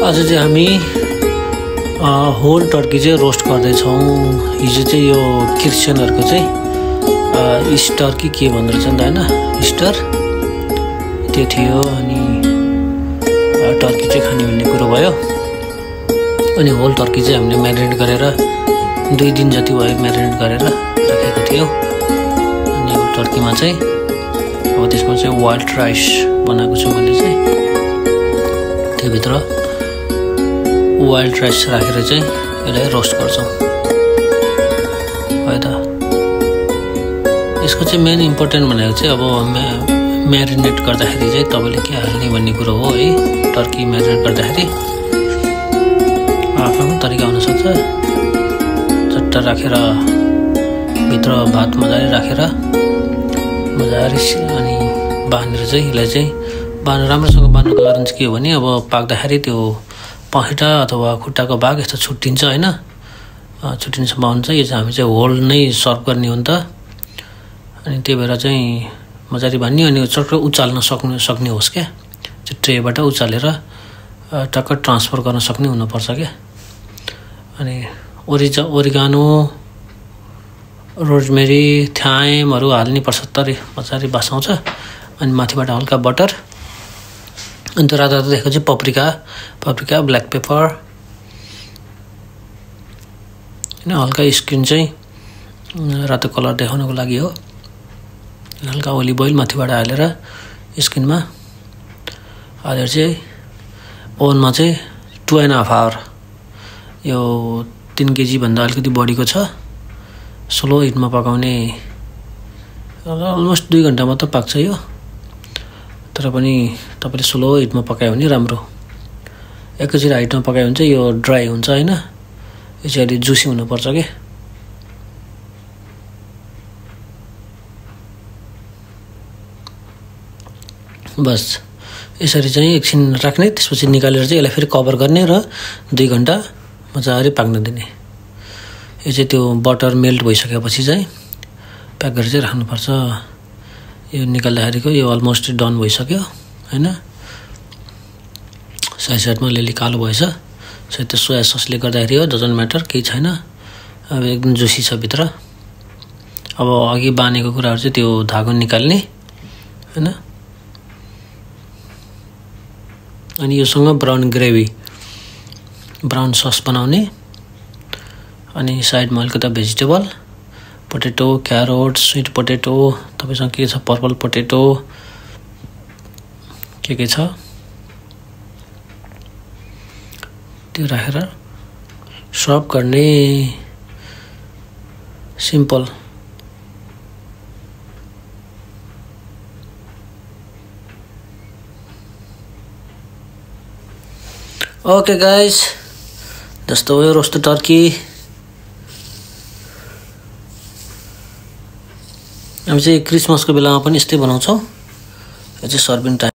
आज चाहिँ हामी होल टर्की चाहिँ रोस्ट गर्दैछौँ। हिजो चाहिँ यो क्रिस्चियनहरूको चाहिँ इस्टर के भन्दो रहेछ नि त होइन, इस्टर त्यो थियो। अनि टर्की चाहिँ खाने भन्ने कुरो भयो। अनि होल टर्की चाहिँ हामीले म्यारिनेट गरेर 2 दिन जति भयो म्यारिनेट गरेर राखेको थियो। अनि होल टर्कीमा चाहिँ अब त्यसमा चाहिँ वाइल्ड राइस बनाएको छु मैले चाहिँ। त्योभित्र वाइल्ड राइस राखेर चाहिँ यसलाई रोस्ट गर्छौँ है त। यसको चाहिँ मेन इम्पोर्टेन्ट भनेको चाहिँ अब म्यारिनेट गर्दाखेरि चाहिँ तपाईँले के हाल्ने भन्ने कुरो हो है। टर्की म्यारिनेट गर्दाखेरि आफ्नो तरिका हुनसक्छ। चट्टा राखेर भित्र भात मजाले राखेर मजाले अनि बाँधेर चाहिँ यसलाई चाहिँ राम्रोसँग बाँध्नुको कारण चाहिँ के हो भने अब पाक्दाखेरि त्यो पखेटा अथवा खुट्टाको भाग यस्तो छुट्टिन्छ होइन, छुट्टिनसम्म हुन्छ। यो चाहिँ हामी चाहिँ होल नै सर्भ गर्ने हो नि त। अनि त्यही भएर चाहिँ मजाले बाँध्ने अनि चट्ट उचाल्न सक्ने होस् क्या। त्यो ट्रेबाट उचालेर टक्क ट्रान्सफर गर्न सक्ने हुनुपर्छ क्या। अनि ओरिगानो रोजमेरी थाइमहरू हाल्नुपर्छ तरी मजाले बासाउँछ। अनि माथिबाट हल्का बटर, अनि त्यो रातो देखेको चाहिँ पप्रिका ब्ल्याक पेपर होइन। हल्का स्किन चाहिँ रातो कलर देखाउनको लागि हो। हल्का ओलिभ ओइल माथिबाट हालेर स्किनमा हालेर चाहिँ ओभनमा चाहिँ 2.5 आवर, यो 3 केजी भन्दा अलिकति बढीको छ। स्लो हिटमा पकाउने, अलमोस्ट 2 घन्टामा त पाक्छ यो। तर पनि तपाईँले स्लो हिटमा पकायो भने राम्रो। एकैचोटि हाइटमा पकायो भने चाहिँ यो ड्राई हुन्छ होइन। यो चाहिँ अलिक जुसी हुनुपर्छ कि। बस यसरी चाहिँ एकछिन राख्ने, त्यसपछि निकालेर चाहिँ यसलाई फेरि कभर गर्ने र 2 घन्टा मजाले पाक्न दिने। यो चाहिँ त्यो बटर मेल्ट भइसकेपछि चाहिँ प्याक गरेर चाहिँ राख्नुपर्छ। यो निकाल्दाखेरिको यो अलमोस्ट डन भइसक्यो होइन। साइडमा अलिअलि कालो भएछ, सायद त्यो सोया ससले गर्दाखेरि हो, डजन्ट म्याटर, केही छैन। अब एकदम जुसी छ भित्र। अब अघि बानेको कुराहरू चाहिँ त्यो धागो निकाल्ने होइन। अनि योसँग ब्राउन सस बनाउने। अनि साइडमा अलिकति vegetable, potato, carrot, sweet potato, तपाईँसँग के छ, पर्पल पोटेटो के छ त्यो राखेर सर्भ गर्ने। सिम्पल। ओके गाइस, जस्तो हो रोस्टेड टर्की। हामी चाहिँ क्रिसमसको बेलामा पनि यस्तै बनाउँछौँ। यो चाहिँ सर्भिङ टाइम।